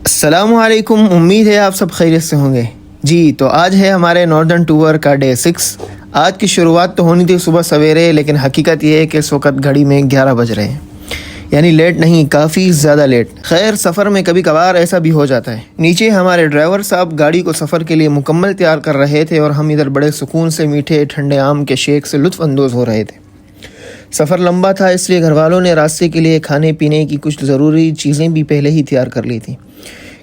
السلام علیکم، امید ہے آپ سب خیریت سے ہوں گے۔ جی تو آج ہے ہمارے ناردرن ٹور کا ڈے 6۔ آج کی شروعات تو ہونی تھی صبح سویرے، لیکن حقیقت یہ ہے کہ اس وقت گھڑی میں 11 بج رہے ہیں، یعنی لیٹ نہیں، کافی زیادہ لیٹ۔ خیر، سفر میں کبھی کبھار ایسا بھی ہو جاتا ہے۔ نیچے ہمارے ڈرائیور صاحب گاڑی کو سفر کے لیے مکمل تیار کر رہے تھے اور ہم ادھر بڑے سکون سے میٹھے ٹھنڈے آم کے شیک سے لطف اندوز ہو رہے تھے۔ سفر لمبا تھا، اس لیے گھر والوں نے راستے کے لیے کھانے پینے کی کچھ ضروری چیزیں بھی پہلے ہی تیار کر لی تھیں،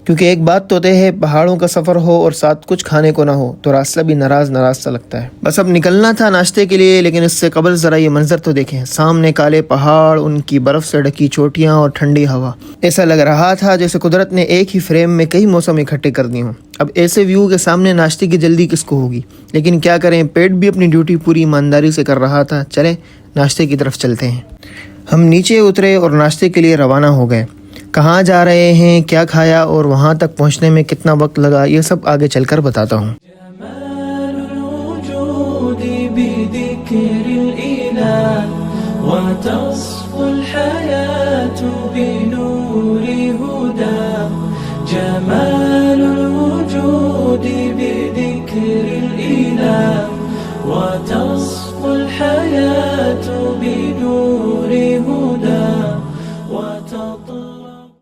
کیونکہ ایک بات تو طے ہے، پہاڑوں کا سفر ہو اور ساتھ کچھ کھانے کو نہ ہو تو راستہ بھی ناراض سا لگتا ہے۔ بس اب نکلنا تھا ناشتے کے لیے، لیکن اس سے قبل ذرا یہ منظر تو دیکھیں، سامنے کالے پہاڑ، ان کی برف سے ڈھکی چوٹیاں اور ٹھنڈی ہوا۔ ایسا لگ رہا تھا جیسے قدرت نے ایک ہی فریم میں کئی موسم اکٹھے کر دیے ہوں۔ اب ایسے ویو کے سامنے ناشتے کی جلدی کس کو ہوگی، لیکن کیا کریں، پیٹ بھی اپنی ڈیوٹی پوری ایمانداری سے کر رہا تھا۔ چلیں ناشتے کی طرف چلتے ہیں۔ ہم نیچے اترے اور ناشتے کے لیے روانہ ہو گئے۔ کہاں جا رہے ہیں، کیا کھایا اور وہاں تک پہنچنے میں کتنا وقت لگا، یہ سب آگے چل کر بتاتا ہوں۔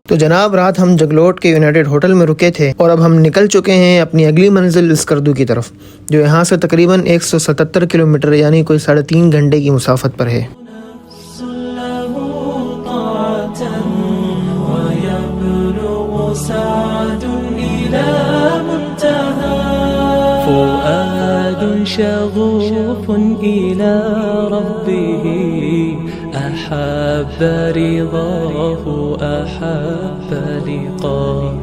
تو جناب، رات ہم جگلوٹ کے یونائٹڈ ہوٹل میں رکے تھے اور اب ہم نکل چکے ہیں اپنی اگلی منزل اسکردو کی طرف، جو یہاں سے تقریباً 177 کلومیٹر یعنی کوئی 3.5 گھنٹے کی مسافت پر ہے۔ شغوف إلى ربه أحب رضاه أحب لقاه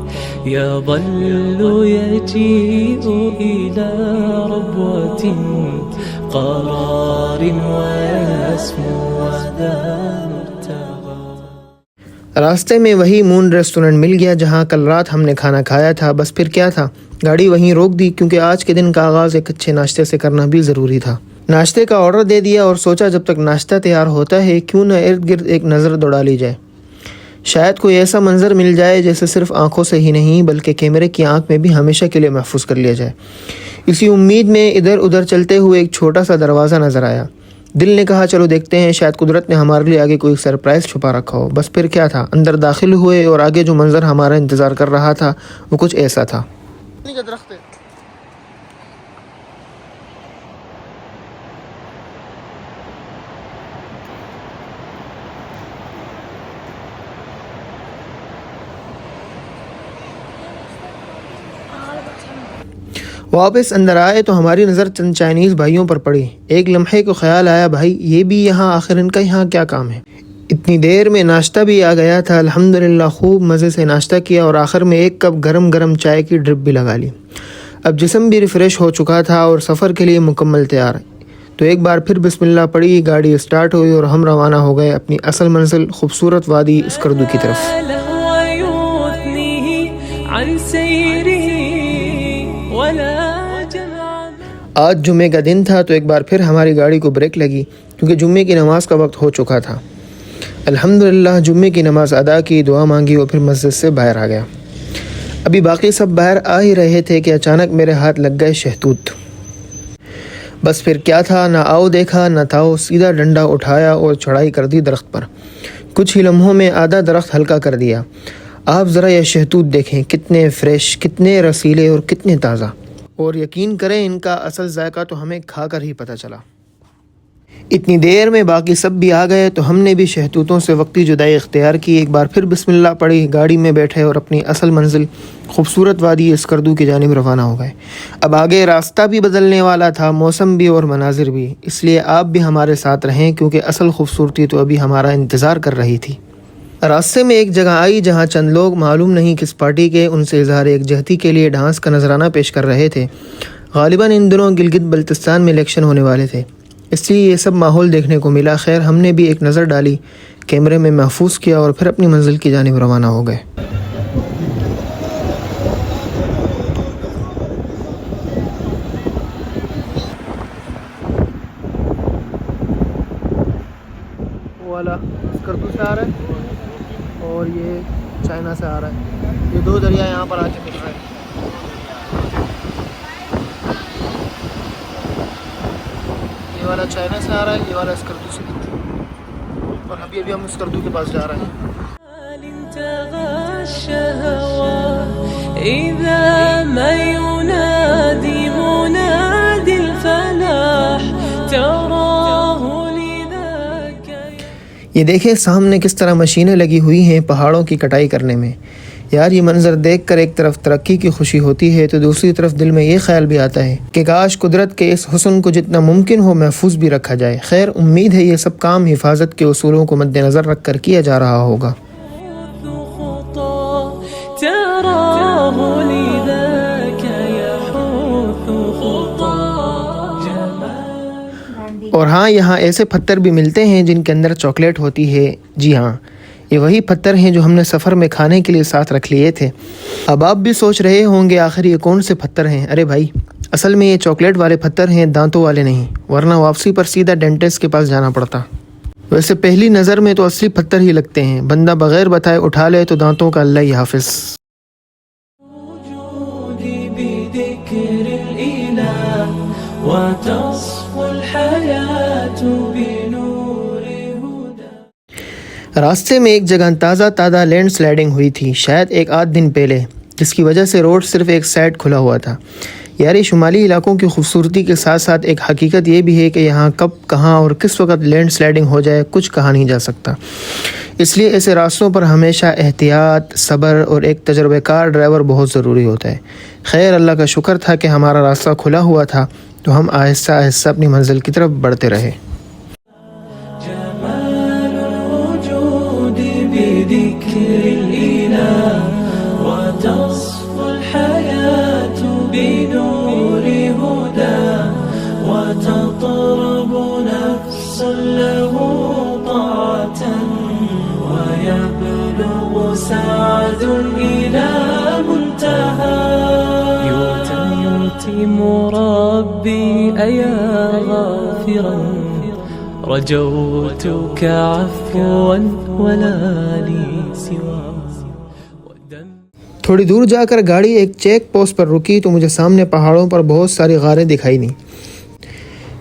يظل يجيء إلى ربوة قرار ويسمو وذا مرتغى۔ راستے میں وہی مون ریسٹورنٹ مل گیا جہاں کل رات ہم نے کھانا کھایا تھا۔ بس پھر کیا تھا، گاڑی وہیں روک دی، کیونکہ آج کے دن کا آغاز ایک اچھے ناشتے سے کرنا بھی ضروری تھا۔ ناشتے کا آرڈر دے دیا اور سوچا جب تک ناشتہ تیار ہوتا ہے کیوں نہ ارد گرد ایک نظر دوڑا لی جائے، شاید کوئی ایسا منظر مل جائے جیسے صرف آنکھوں سے ہی نہیں بلکہ کیمرے کی آنکھ میں بھی ہمیشہ کے لیے محفوظ کر لیا جائے۔ اسی امید میں ادھر ادھر چلتے ہوئے ایک چھوٹا سا دروازہ نظر آیا۔ دل نے کہا چلو دیکھتے ہیں، شاید قدرت نے ہمارے لیے آگے کوئی سرپرائز چھپا رکھا ہو۔ بس پھر کیا تھا، اندر داخل ہوئے اور آگے جو منظر ہمارا انتظار کر رہا تھا وہ کچھ ایسا تھا۔ واپس اندر آئے تو ہماری نظر چند چائنیز بھائیوں پر پڑی۔ ایک لمحے کو خیال آیا، بھائی یہ بھی یہاں، آخر ان کا یہاں کیا کام ہے؟ اتنی دیر میں ناشتہ بھی آ گیا تھا۔ الحمدللہ خوب مزے سے ناشتہ کیا اور آخر میں ایک کپ گرم گرم چائے کی ڈرپ بھی لگا لی۔ اب جسم بھی ریفریش ہو چکا تھا اور سفر کے لیے مکمل تیار۔ تو ایک بار پھر بسم اللہ پڑھی، گاڑی اسٹارٹ ہوئی اور ہم روانہ ہو گئے اپنی اصل منزل خوبصورت وادی اسکردو کی طرف۔ آج جمعے کا دن تھا تو ایک بار پھر ہماری گاڑی کو بریک لگی، کیونکہ جمعے کی نماز کا وقت ہو چکا تھا۔ الحمدللہ جمعے کی نماز ادا کی، دعا مانگی اور پھر مسجد سے باہر آ گیا۔ ابھی باقی سب باہر آ ہی رہے تھے کہ اچانک میرے ہاتھ لگ گئے شہتوت۔ بس پھر کیا تھا، نہ آؤ دیکھا نہ تھاؤ، سیدھا ڈنڈا اٹھایا اور چڑھائی کر دی درخت پر۔ کچھ ہی لمحوں میں آدھا درخت ہلکا کر دیا۔ آپ ذرا یہ شہتوت دیکھیں، کتنے فریش، کتنے رسیلے اور کتنے تازہ، اور یقین کریں ان کا اصل ذائقہ تو ہمیں کھا کر ہی پتہ چلا۔ اتنی دیر میں باقی سب بھی آ گئے تو ہم نے بھی شہتوتوں سے وقتی جدائی اختیار کی۔ ایک بار پھر بسم اللہ پڑھی، گاڑی میں بیٹھے اور اپنی اصل منزل خوبصورت وادی اسکردو کی جانب روانہ ہو گئے۔ اب آگے راستہ بھی بدلنے والا تھا، موسم بھی اور مناظر بھی، اس لیے آپ بھی ہمارے ساتھ رہیں کیونکہ اصل خوبصورتی تو ابھی ہمارا انتظار کر رہی تھی۔ راستے میں ایک جگہ آئی جہاں چند لوگ معلوم نہیں کس پارٹی کے، ان سے اظہار یکجہتی کے لیے ڈانس کا نذرانہ پیش کر رہے تھے۔ غالباً ان دنوں گلگت بلتستان میں الیکشن ہونے والے تھے، اس لیے یہ سب ماحول دیکھنے کو ملا۔ خیر ہم نے بھی ایک نظر ڈالی، کیمرے میں محفوظ کیا اور پھر اپنی منزل کی جانب روانہ ہو گئے۔ والا اسکردو سے آ رہا ہے اور یہ چائنا سے آ رہا ہے۔ یہ دو دریا یہاں پر آ کے مل رہے ہیں. یہ والا چائنا سے آ رہا ہے, یہ والا اسکردو سے, اور ابھی ہم اسکردو کے پاس جا رہے ہیں. إذا ما ينادي منادي الفلاح تراه لذاك. یہ دیکھیں سامنے کس طرح مشینیں لگی ہوئی ہیں پہاڑوں کی کٹائی کرنے میں. یار یہ منظر دیکھ کر ایک طرف ترقی کی خوشی ہوتی ہے تو دوسری طرف دل میں یہ خیال بھی آتا ہے کہ کاش قدرت کے اس حسن کو جتنا ممکن ہو محفوظ بھی رکھا جائے. خیر امید ہے یہ سب کام حفاظت کے اصولوں کو مد نظر رکھ کر کیا جا رہا ہوگا. تراه لذاك يحوث خطى. اور ہاں یہاں ایسے پتھر بھی ملتے ہیں جن کے اندر چاکلیٹ ہوتی ہے. جی ہاں یہ وہی پتھر ہیں جو ہم نے سفر میں کھانے کے لیے ساتھ رکھ لیے تھے. اب آپ بھی سوچ رہے ہوں گے آخر یہ کون سے پتھر ہیں. ارے بھائی اصل میں یہ چاکلیٹ والے پتھر ہیں, دانتوں والے نہیں, ورنہ واپسی پر سیدھا ڈینٹسٹ کے پاس جانا پڑتا. ویسے پہلی نظر میں تو اصلی پتھر ہی لگتے ہیں, بندہ بغیر بتائے اٹھا لے تو دانتوں کا اللہ ہی حافظ. راستے میں ایک جگہ تازہ لینڈ سلائڈنگ ہوئی تھی, شاید ایک آدھ دن پہلے, جس کی وجہ سے روڈ صرف ایک سائڈ کھلا ہوا تھا. یار شمالی علاقوں کی خوبصورتی کے ساتھ ساتھ ایک حقیقت یہ بھی ہے کہ یہاں کب کہاں اور کس وقت لینڈ سلائڈنگ ہو جائے کچھ کہا نہیں جا سکتا. اس لیے ایسے راستوں پر ہمیشہ احتیاط, صبر اور ایک تجربہ کار ڈرائیور بہت ضروری ہوتا ہے. خیر اللہ کا شکر تھا کہ ہمارا راستہ کھلا ہوا تھا تو ہم آہستہ آہستہ اپنی منزل کی طرف بڑھتے رہے. ربي أيا غافرا رجوتك عفوا ولا لي سوى. تھوڑی دور جا کر گاڑی ایک چیک پوسٹ پر رکی تو مجھے سامنے پہاڑوں پر بہت ساری غاریں دکھائی دیں.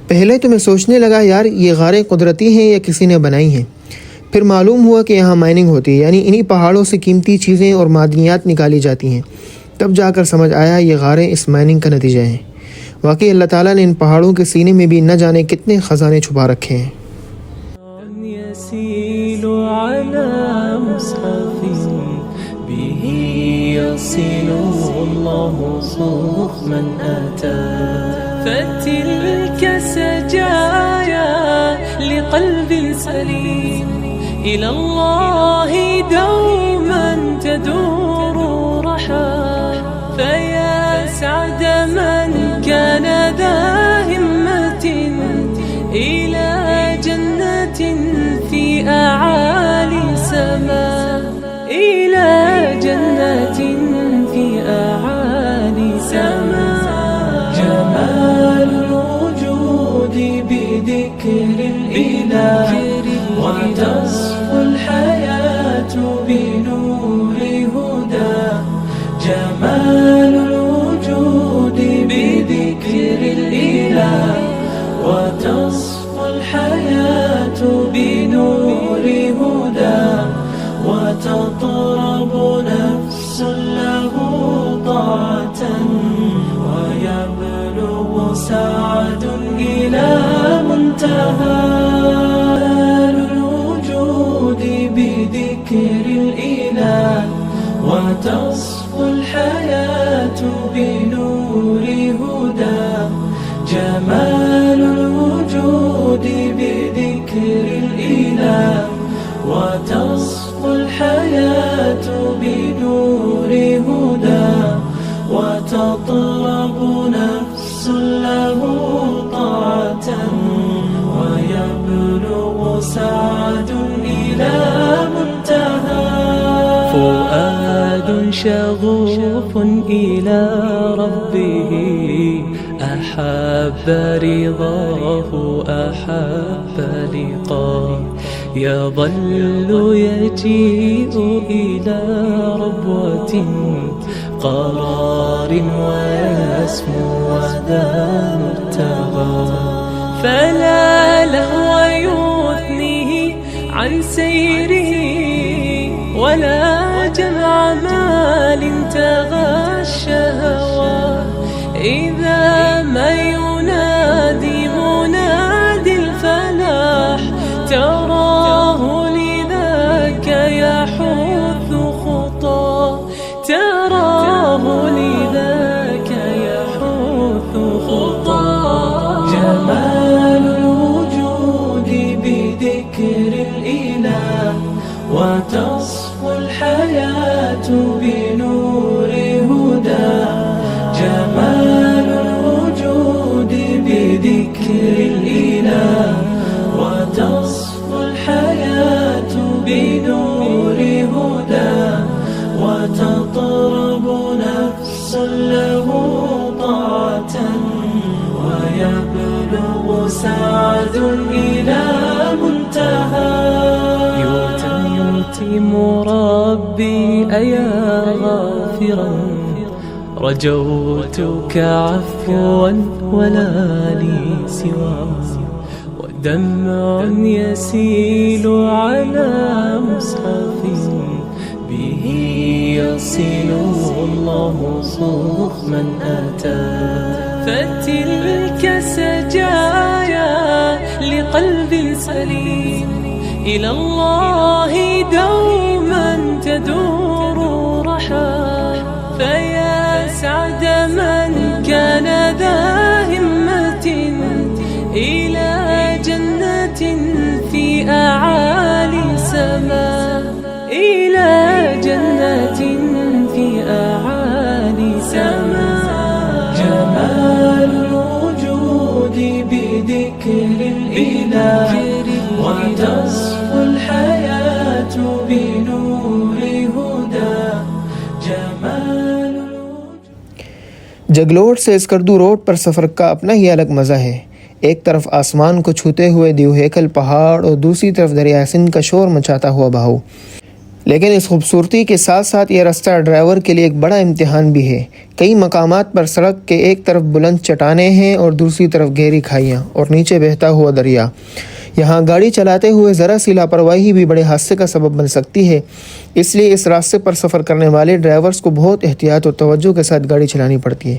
پہلے تو میں سوچنے لگا یار یہ غاریں قدرتی ہیں یا کسی نے بنائی ہیں. پھر معلوم ہوا کہ یہاں مائننگ ہوتی ہے, یعنی انہی پہاڑوں سے قیمتی چیزیں اور معدنیات نکالی جاتی ہیں. تب جا کر سمجھ آیا یہ غاریں اس مائننگ کا نتیجہ ہیں. واقعی اللہ تعالیٰ نے ان پہاڑوں کے سینے میں بھی نہ جانے کتنے خزانے چھپا رکھے ہیں. يسيل على مصحف به يصل الله صوف من أتى فتلك سجايا لقلب سليم إلى الله دوما تدور رحى فيا سعد من كان ذا همة إلى جنة في أعالي سماء إلى جنة في أعالي سماء. جمال الوجود بذكر الإله وتصفو الحياة بنور هدى. جمال الوجود بذكر الإله وتصفو الحياة بنور هدى وتطرب نفس له طاعة ويبلغ سعد إلى منتهى. الوجود بذكر الإله وتصفو الحياة بنور هدى. جمال الوجود بذكر الإله وتصفو الحياة بنور هدى وتطلب نفس له طاعة ويبلغ سعد إلى منتهى. فؤاد شغوف إلى ربه أحب رضاه أحب لقاه يظل يجيء إلى ربوة قرار ويسمو وذا مرتغى فلا لهو يثنيه عن سيره ولا جمع مال تغى الشهوات إذا ما ينادي منادي الفلاح تراه لذاك يحث خطاه تراه لذاك يحث خطاه جمال الوجود بذكر الإله وتصفو الحياة بنور هدى جمال الوجود بذكر الإله وتصفو الحياة بنور هدى وتطرب نفس له طاعة ويبلغ سعد إلى منتهى يتم ربي أيا غافرا رجوتك عفوا ولا لي سوى ودمع يسيل على مصحف به يصل الله صوخ من أتى فتلك سجايا لقلب سليم إلى الله دوما تدور رحى فيا سعد من كان ذا همة إلى جنة في أعالي سماء إلى جنة في أعالي سماء جمال الوجود بذكر الإله وتصفو الحياة بنور هدى جمال جگلوٹ سے اسکردو روڈ پر سفر کا اپنا ہی الگ مزہ ہے. ایک طرف آسمان کو چھوتے ہوئے دیو ہیکل پہاڑ اور دوسری طرف دریا سندھ کا شور مچاتا ہوا بہاؤ. لیکن اس خوبصورتی کے ساتھ ساتھ یہ راستہ ڈرائیور کے لیے ایک بڑا امتحان بھی ہے. کئی مقامات پر سڑک کے ایک طرف بلند چٹانیں ہیں اور دوسری طرف گہری کھائیاں اور نیچے بہتا ہوا دریا. یہاں گاڑی چلاتے ہوئے ذرا سی لاپرواہی بھی بڑے حادثے کا سبب بن سکتی ہے. اس لیے اس راستے پر سفر کرنے والے ڈرائیورز کو بہت احتیاط اور توجہ کے ساتھ گاڑی چلانی پڑتی ہے.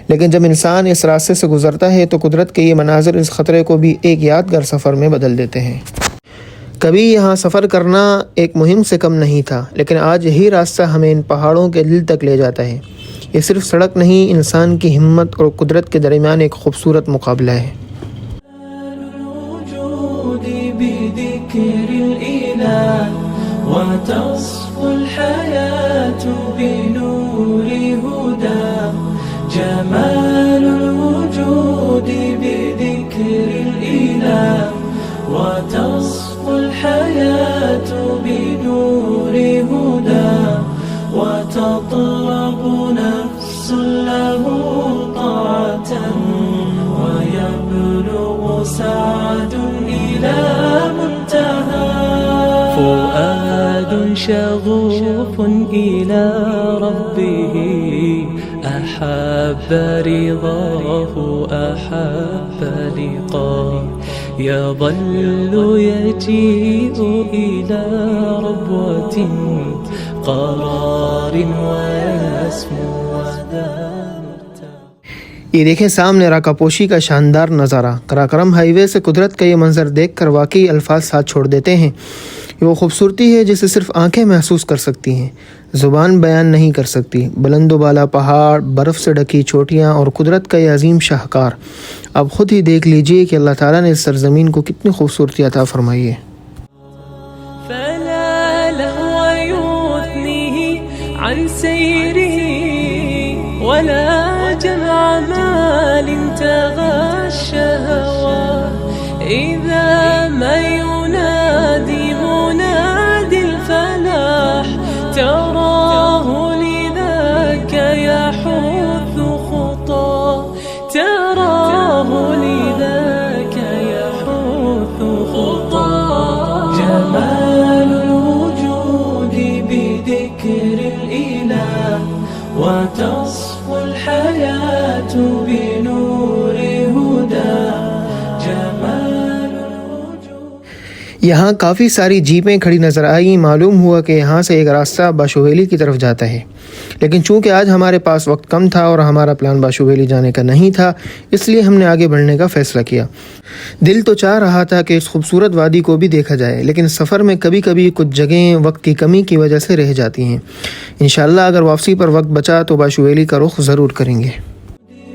لیکن جب انسان اس راستے سے گزرتا ہے تو قدرت کے یہ مناظر اس خطرے کو بھی ایک یادگار سفر میں بدل دیتے ہیں. کبھی یہاں سفر کرنا ایک مہم سے کم نہیں تھا، لیکن آج یہی راستہ ہمیں ان پہاڑوں کے دل تک لے جاتا ہے. یہ صرف سڑک نہیں، انسان کی ہمت اور قدرت کے درمیان ایک خوبصورت مقابلہ ہے. بذكر الإله وتصفو الحياة بنور هدى جمال الوجود بذكر الإله وتصفو الحياة بنور هدى وتطرب نفس له طاعة ويبلغ سعد إلى منتهى فؤاد شغوف إلى ربه أحب رضاه أحب لقاه يظل يجيء إلى ربوة قرار ويسمو وذا. یہ دیکھیں سامنے راکاپوشی کا شاندار نظارہ. کراکرم ہائی وے سے قدرت کا یہ منظر دیکھ کر واقعی الفاظ ساتھ چھوڑ دیتے ہیں. یہ وہ خوبصورتی ہے جسے صرف آنکھیں محسوس کر سکتی ہیں، زبان بیان نہیں کر سکتی. بلند و بالا پہاڑ، برف سے ڈھکی چوٹیاں اور قدرت کا یہ عظیم شاہکار. اب خود ہی دیکھ لیجئے کہ اللہ تعالیٰ نے اس سرزمین کو کتنی خوبصورتی عطا فرمائی ہے. فلا لهو يثنيه عن سيره ولا جمع مال تغى الشهوات إذا ما ينادي منادي الفلاح تراه لذاك يحث خطاه تراه لذاك يحث خطاه وتصفو الحياة بنور هدى جمال الوجود. یہاں کافی ساری جیپیں کھڑی نظر آئیں. معلوم ہوا کہ یہاں سے ایک راستہ باشو ویلی کی طرف جاتا ہے، لیکن چونکہ آج ہمارے پاس وقت کم تھا اور ہمارا پلان باشو ویلی جانے کا نہیں تھا، اس لیے ہم نے آگے بڑھنے کا فیصلہ کیا. دل تو چاہ رہا تھا کہ اس خوبصورت وادی کو بھی دیکھا جائے، لیکن سفر میں کبھی کبھی کچھ جگہیں وقت کی کمی کی وجہ سے رہ جاتی ہیں. انشاءاللہ اگر واپسی پر وقت بچا تو باشو ویلی کا رخ ضرور کریں گے.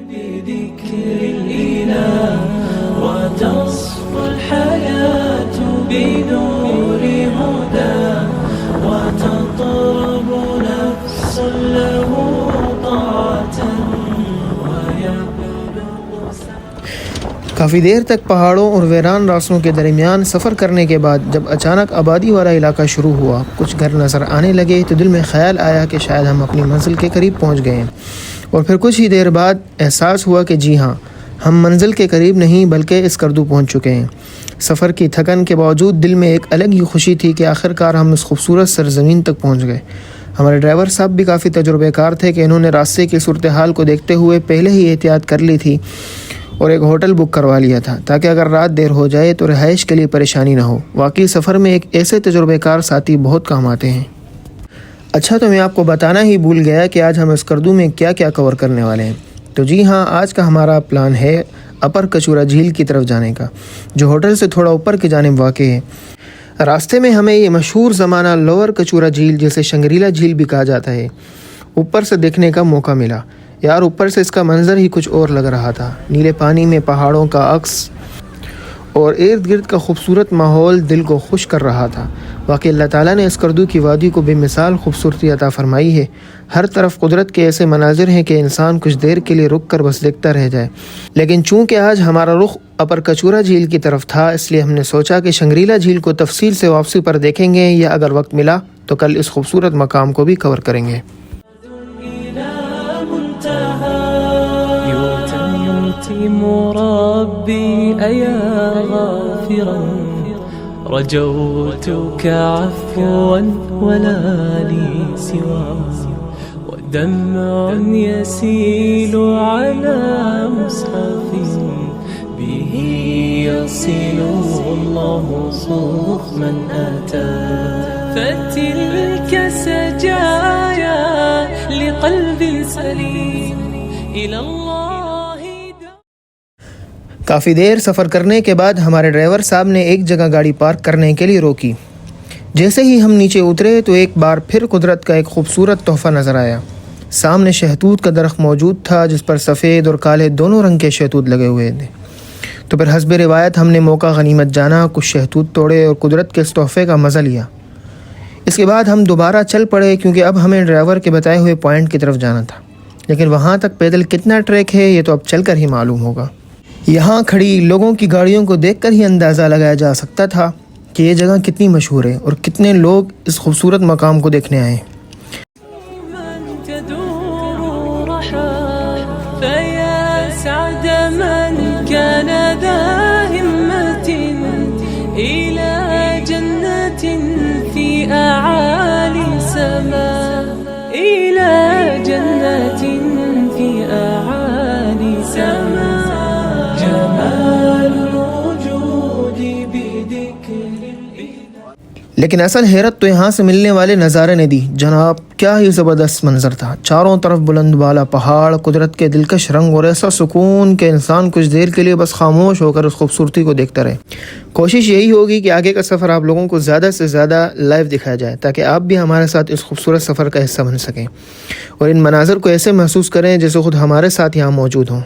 بذكر الإله وتصفو الحياة بنور هدى وتطرب نفس له طاعة ويبلغ کافی دیر تک پہاڑوں اور ویران راستوں کے درمیان سفر کرنے کے بعد جب اچانک آبادی والا علاقہ شروع ہوا، کچھ گھر نظر آنے لگے، تو دل میں خیال آیا کہ شاید ہم اپنی منزل کے قریب پہنچ گئے ہیں. اور پھر کچھ ہی دیر بعد احساس ہوا کہ جی ہاں، ہم منزل کے قریب نہیں بلکہ اسکردو پہنچ چکے ہیں. سفر کی تھکن کے باوجود دل میں ایک الگ ہی خوشی تھی کہ آخر کار ہم اس خوبصورت سرزمین تک پہنچ گئے. ہمارے ڈرائیور صاحب بھی کافی تجربے کار تھے کہ انہوں نے راستے کی صورتحال کو دیکھتے ہوئے پہلے ہی احتیاط کر لی تھی اور ایک ہوٹل بک کروا لیا تھا تاکہ اگر رات دیر ہو جائے تو رہائش کے لیے پریشانی نہ ہو. واقعی سفر میں ایک ایسے تجربے کار ساتھی بہت کام آتے ہیں. اچھا، تو میں آپ کو بتانا ہی بھول گیا کہ آج ہم اسکردو میں کیا کیا کور کرنے والے ہیں. تو جی ہاں، آج کا ہمارا پلان ہے اپر کچورا جھیل کی طرف جانے کا، جو ہوٹل سے تھوڑا اوپر کی جانب واقع ہے. راستے میں ہمیں یہ مشہور زمانہ لوور کچورا جھیل، جسے شنگریلا جھیل بھی کہا جاتا ہے، اوپر سے دیکھنے کا موقع ملا. یار اوپر سے اس کا منظر ہی کچھ اور لگ رہا تھا. نیلے پانی میں پہاڑوں کا عکس اور ارد گرد کا خوبصورت ماحول دل کو خوش کر رہا تھا. واقعی اللہ تعالیٰ نے اسکردو کی وادی کو بے مثال خوبصورتی عطا فرمائی ہے. ہر طرف قدرت کے ایسے مناظر ہیں کہ انسان کچھ دیر کے لیے رک کر بس دیکھتا رہ جائے. لیکن چونکہ آج ہمارا رخ اپر کچورا جھیل کی طرف تھا، اس لیے ہم نے سوچا کہ شنگریلا جھیل کو تفصیل سے واپسی پر دیکھیں گے، یا اگر وقت ملا تو کل اس خوبصورت مقام کو بھی کور کریں گے. يتم ربي أيا غافرا رجوتك عفوا ولا لي سوى ودمع يسيل على مصحف به يصل الله صوف من أتى فتلك سجايا لقلب سليم إلى الله. کافی دیر سفر کرنے کے بعد ہمارے ڈرائیور صاحب نے ایک جگہ گاڑی پارک کرنے کے لیے روکی. جیسے ہی ہم نیچے اترے تو ایک بار پھر قدرت کا ایک خوبصورت تحفہ نظر آیا. سامنے شہتوت کا درخت موجود تھا جس پر سفید اور کالے دونوں رنگ کے شہتوت لگے ہوئے تھے. تو پھر حسب روایت ہم نے موقع غنیمت جانا، کچھ شہتوت توڑے اور قدرت کے اس تحفے کا مزہ لیا. اس کے بعد ہم دوبارہ چل پڑے کیونکہ اب ہمیں ڈرائیور کے بتائے ہوئے پوائنٹ کی طرف جانا تھا. لیکن وہاں تک پیدل کتنا ٹریک ہے یہ تو اب چل کر ہی معلوم ہوگا. یہاں کھڑی لوگوں کی گاڑیوں کو دیکھ کر ہی اندازہ لگایا جا سکتا تھا کہ یہ جگہ کتنی مشہور ہے اور کتنے لوگ اس خوبصورت مقام کو دیکھنے آئے ہیں. لیکن اصل حیرت تو یہاں سے ملنے والے نظارے نے دی. جناب کیا ہی زبردست منظر تھا. چاروں طرف بلند بالا پہاڑ، قدرت کے دلکش رنگ اور ایسا سکون کہ انسان کچھ دیر کے لیے بس خاموش ہو کر اس خوبصورتی کو دیکھتا رہے. کوشش یہی ہوگی کہ آگے کا سفر آپ لوگوں کو زیادہ سے زیادہ لائیو دکھایا جائے تاکہ آپ بھی ہمارے ساتھ اس خوبصورت سفر کا حصہ بن سکیں اور ان مناظر کو ایسے محسوس کریں جیسے خود ہمارے ساتھ یہاں موجود ہوں.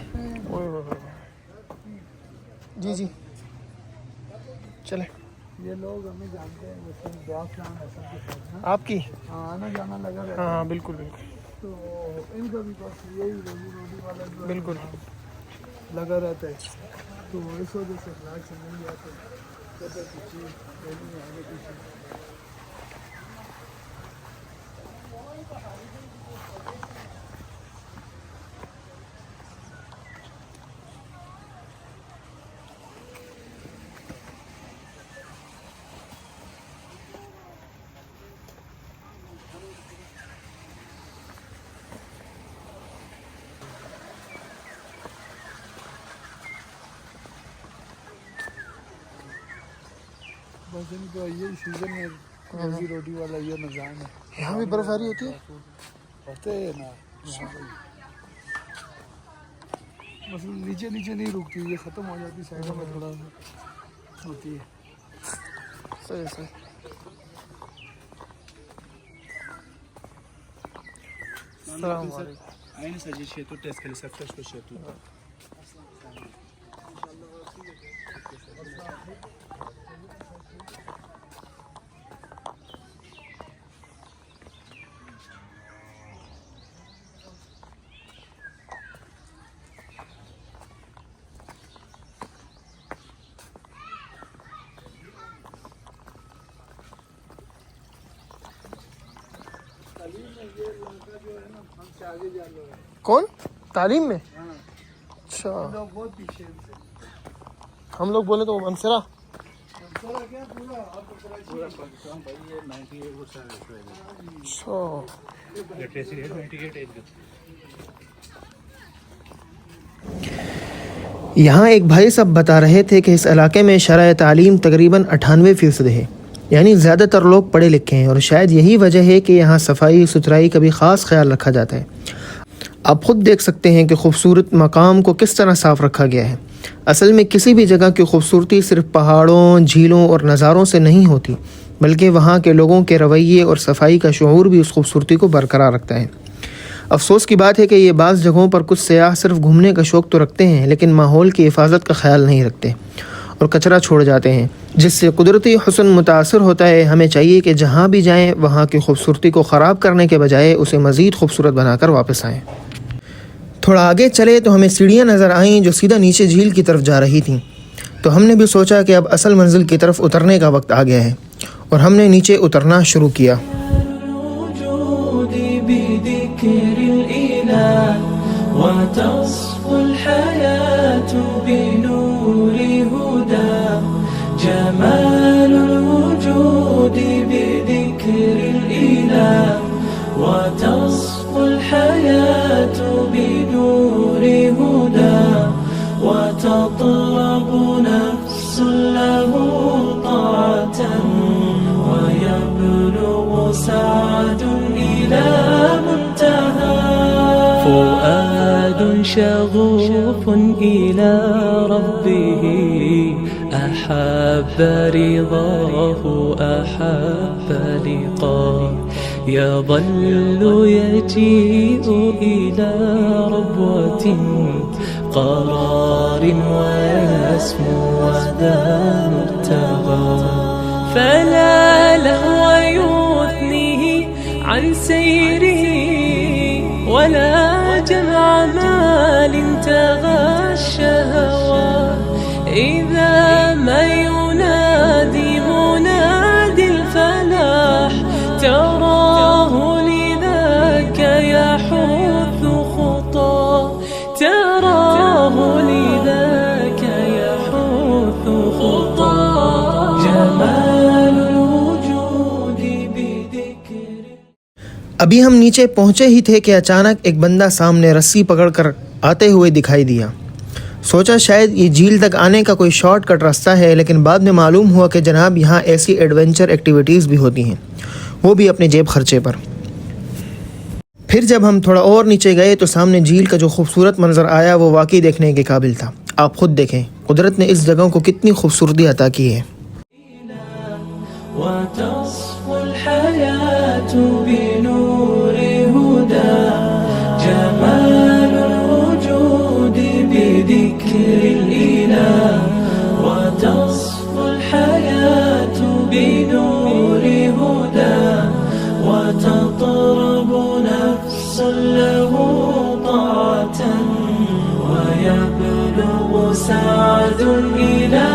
جی چلیں. یہ لوگ ہمیں جانتے ہیں، آپ کی آنا جانا لگا رہتا ہے. ہاں بالکل بالکل. تو ان کا بھی بس یہی روزی والا جو ہے بالکل لگا رہتا ہے. تو اس وجہ سے فلیٹ سے نہیں آتے، کہتے کچھ چیز نہیں آگے پیچھے. ویسے نہیں تو یہ سیزن میں روزی روٹی والا یہ نظام ہے. یہاں بھی برف باری ہوتی ہے؟ ہوتے ہیں نا یہاں پہ مثلا نیچے نہیں رکتی, یہ ختم ہو جاتی سائڈوں میں تھوڑا سا ہوتی ہے. صحیح صحیح. السلام علیکم. Aynı sadece şey tut tezkeli saktaş bir şey tut. کون تعلیم میں؟ اچھا بہت پیچھے ہم لوگ بولے تو منصرہ. اچھا یہاں ایک بھائی صاحب بتا رہے تھے کہ اس علاقے میں شرح تعلیم تقریباً 98% ہے, یعنی زیادہ تر لوگ پڑھے لکھے ہیں, اور شاید یہی وجہ ہے کہ یہاں صفائی ستھرائی کا بھی خاص خیال رکھا جاتا ہے. آپ خود دیکھ سکتے ہیں کہ خوبصورت مقام کو کس طرح صاف رکھا گیا ہے. اصل میں کسی بھی جگہ کی خوبصورتی صرف پہاڑوں, جھیلوں اور نظاروں سے نہیں ہوتی, بلکہ وہاں کے لوگوں کے رویے اور صفائی کا شعور بھی اس خوبصورتی کو برقرار رکھتا ہے. افسوس کی بات ہے کہ یہ بعض جگہوں پر کچھ سیاح صرف گھومنے کا شوق تو رکھتے ہیں, لیکن ماحول کی حفاظت کا خیال نہیں رکھتے اور کچرا چھوڑ جاتے ہیں, جس سے قدرتی حسن متاثر ہوتا ہے. ہمیں چاہیے کہ جہاں بھی جائیں وہاں کی خوبصورتی کو خراب کرنے کے بجائے اسے مزید خوبصورت بنا کر واپس آئیں. تھوڑا آگے چلے تو ہمیں سیڑھیاں نظر آئیں جو سیدھا نیچے جھیل کی طرف جا رہی تھیں, تو ہم نے بھی سوچا کہ اب اصل منزل کی طرف اترنے کا وقت آ گیا ہے, اور ہم نے نیچے اترنا شروع کیا. وتصفو الحياة بنور هدى جمال الوجود بذكر الإله وتصفو الحياة بنور هدى وتطلب نفس له طاعة ويبلغ سعد إلى منتهى فؤاد شغوف إلى ربه أحب رضاه أحب لقاه يظل يجيء إلى ربوة قرار ويسمو وذا مرتضى فلا لهو يثنيه عن سيره ولا جمع مال تغى الشهوات إذا ما ينادي منادي الفلاح تراه لذاك يحث خطاه تراه لذاك يحث خطاه جمال الوجود بذكر. ابھی ہم نیچے پہنچے ہی تھے کہ اچانک ایک بندہ سامنے رسی پکڑ کر آتے ہوئے دکھائی دیا. سوچا شاید یہ جھیل تک آنے کا کوئی شارٹ کٹ راستہ ہے, لیکن بعد میں معلوم ہوا کہ جناب یہاں ایسی ایڈونچر ایکٹیویٹیز بھی ہوتی ہیں, وہ بھی اپنے جیب خرچے پر. پھر جب ہم تھوڑا اور نیچے گئے تو سامنے جھیل کا جو خوبصورت منظر آیا وہ واقعی دیکھنے کے قابل تھا. آپ خود دیکھیں قدرت نے اس جگہ کو کتنی خوبصورتی عطا کی ہے. وتصفو الحياة بنور هدى جمال الوجود بذكر الإله وتصفو الحياة بنور هدى وتطرب نفس له طاعة ويبلغ سعد إلى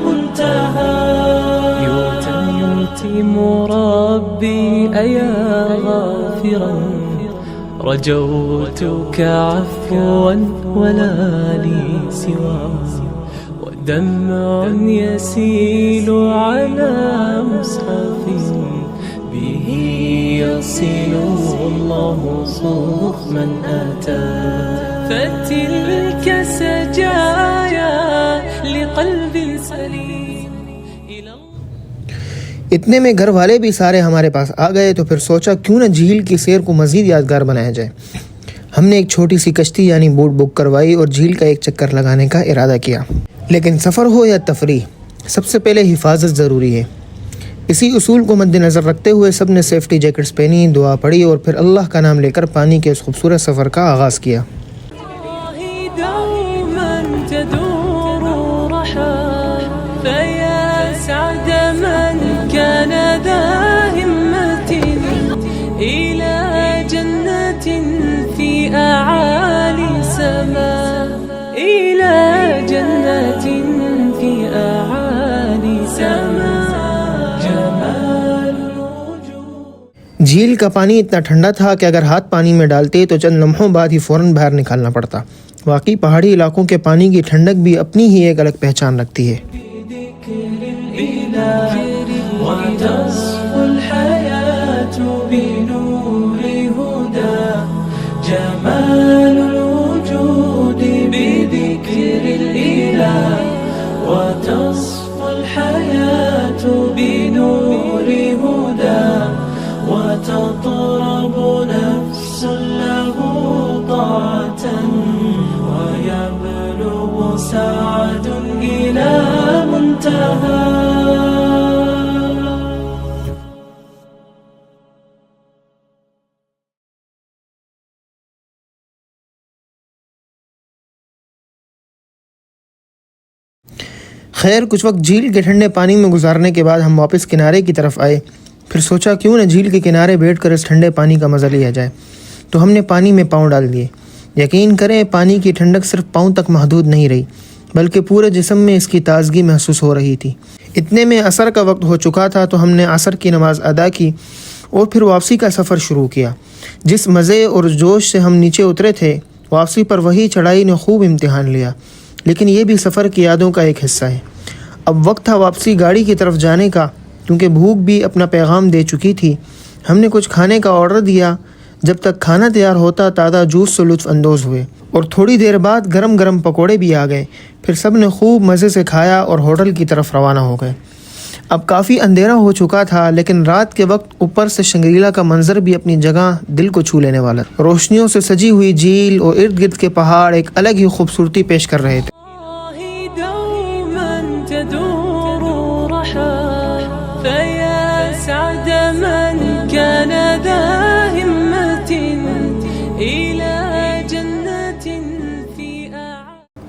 منتهى مربي أيا غافرا رجوتك عفوا ولا لي سوى ودمع يسيل على مصحف به يصل الله صوف من أتى فتلك سجايا لقلب سليم إلى الله. اتنے میں گھر والے بھی سارے ہمارے پاس آ گئے تو پھر سوچا کیوں نہ جھیل کی سیر کو مزید یادگار بنایا جائے۔ ہم نے ایک چھوٹی سی کشتی یعنی بوٹ بک کروائی اور جھیل کا ایک چکر لگانے کا ارادہ کیا۔ لیکن سفر ہو یا تفریح، سب سے پہلے حفاظت ضروری ہے۔ اسی اصول کو مد نظر رکھتے ہوئے سب نے سیفٹی جیکٹس پہنی، دعا پڑھی اور پھر اللہ کا نام لے کر پانی کے اس خوبصورت سفر کا آغاز کیا۔ جھیل کا پانی اتنا ٹھنڈا تھا کہ اگر ہاتھ پانی میں ڈالتے تو چند لمحوں بعد ہی فوراً باہر نکالنا پڑتا۔ واقعی پہاڑی علاقوں کے پانی کی ٹھنڈک بھی اپنی ہی ایک الگ پہچان رکھتی ہے۔ وتطرب نفس له طاعة ويبلغ سعد إلى منتهى. خیر کچھ وقت جھیل کے ٹھنڈے پانی میں گزارنے کے بعد ہم واپس کنارے کی طرف آئے۔ پھر سوچا کیوں نہ جھیل کے کنارے بیٹھ کر اس ٹھنڈے پانی کا مزہ لیا جائے، تو ہم نے پانی میں پاؤں ڈال دیے۔ یقین کریں پانی کی ٹھنڈک صرف پاؤں تک محدود نہیں رہی، بلکہ پورے جسم میں اس کی تازگی محسوس ہو رہی تھی۔ اتنے میں عصر کا وقت ہو چکا تھا تو ہم نے عصر کی نماز ادا کی اور پھر واپسی کا سفر شروع کیا۔ جس مزے اور جوش سے ہم نیچے اترے تھے، واپسی پر وہی چڑھائی نے خوب امتحان لیا، لیکن یہ بھی سفر کی یادوں کا ایک حصہ ہے۔ اب وقت تھا واپسی گاڑی کی طرف جانے کا، کیونکہ بھوک بھی اپنا پیغام دے چکی تھی۔ ہم نے کچھ کھانے کا آرڈر دیا۔ جب تک کھانا تیار ہوتا تازہ جوس سے لطف اندوز ہوئے اور تھوڑی دیر بعد گرم گرم پکوڑے بھی آ گئے۔ پھر سب نے خوب مزے سے کھایا اور ہوٹل کی طرف روانہ ہو گئے۔ اب کافی اندھیرا ہو چکا تھا، لیکن رات کے وقت اوپر سے شنگریلا کا منظر بھی اپنی جگہ دل کو چھو لینے والا تھا۔ روشنیوں سے سجی ہوئی جھیل اور ارد گرد کے پہاڑ ایک الگ ہی خوبصورتی پیش کر رہے تھے۔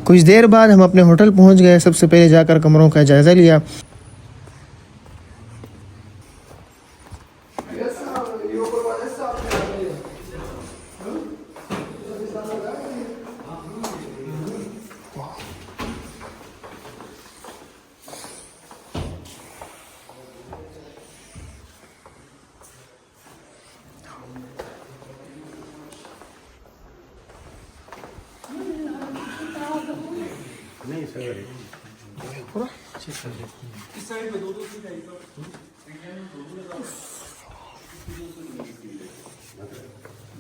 کچھ دیر بعد ہم اپنے ہوٹل پہنچ گئے۔ سب سے پہلے جا کر کمروں کا جائزہ لیا۔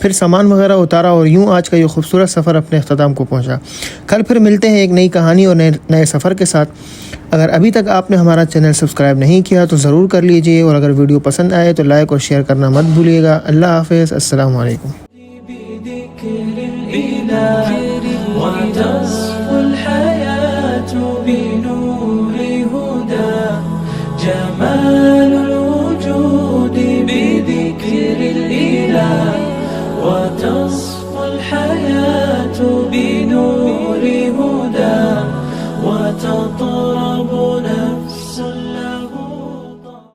پھر سامان وغیرہ اتارا اور یوں آج کا یہ خوبصورت سفر اپنے اختتام کو پہنچا۔ کل پھر ملتے ہیں ایک نئی کہانی اور نئے سفر کے ساتھ۔ اگر ابھی تک آپ نے ہمارا چینل سبسکرائب نہیں کیا تو ضرور کر لیجئے، اور اگر ویڈیو پسند آئے تو لائک اور شیئر کرنا مت بھولیے گا۔ اللہ حافظ، السلام علیکم۔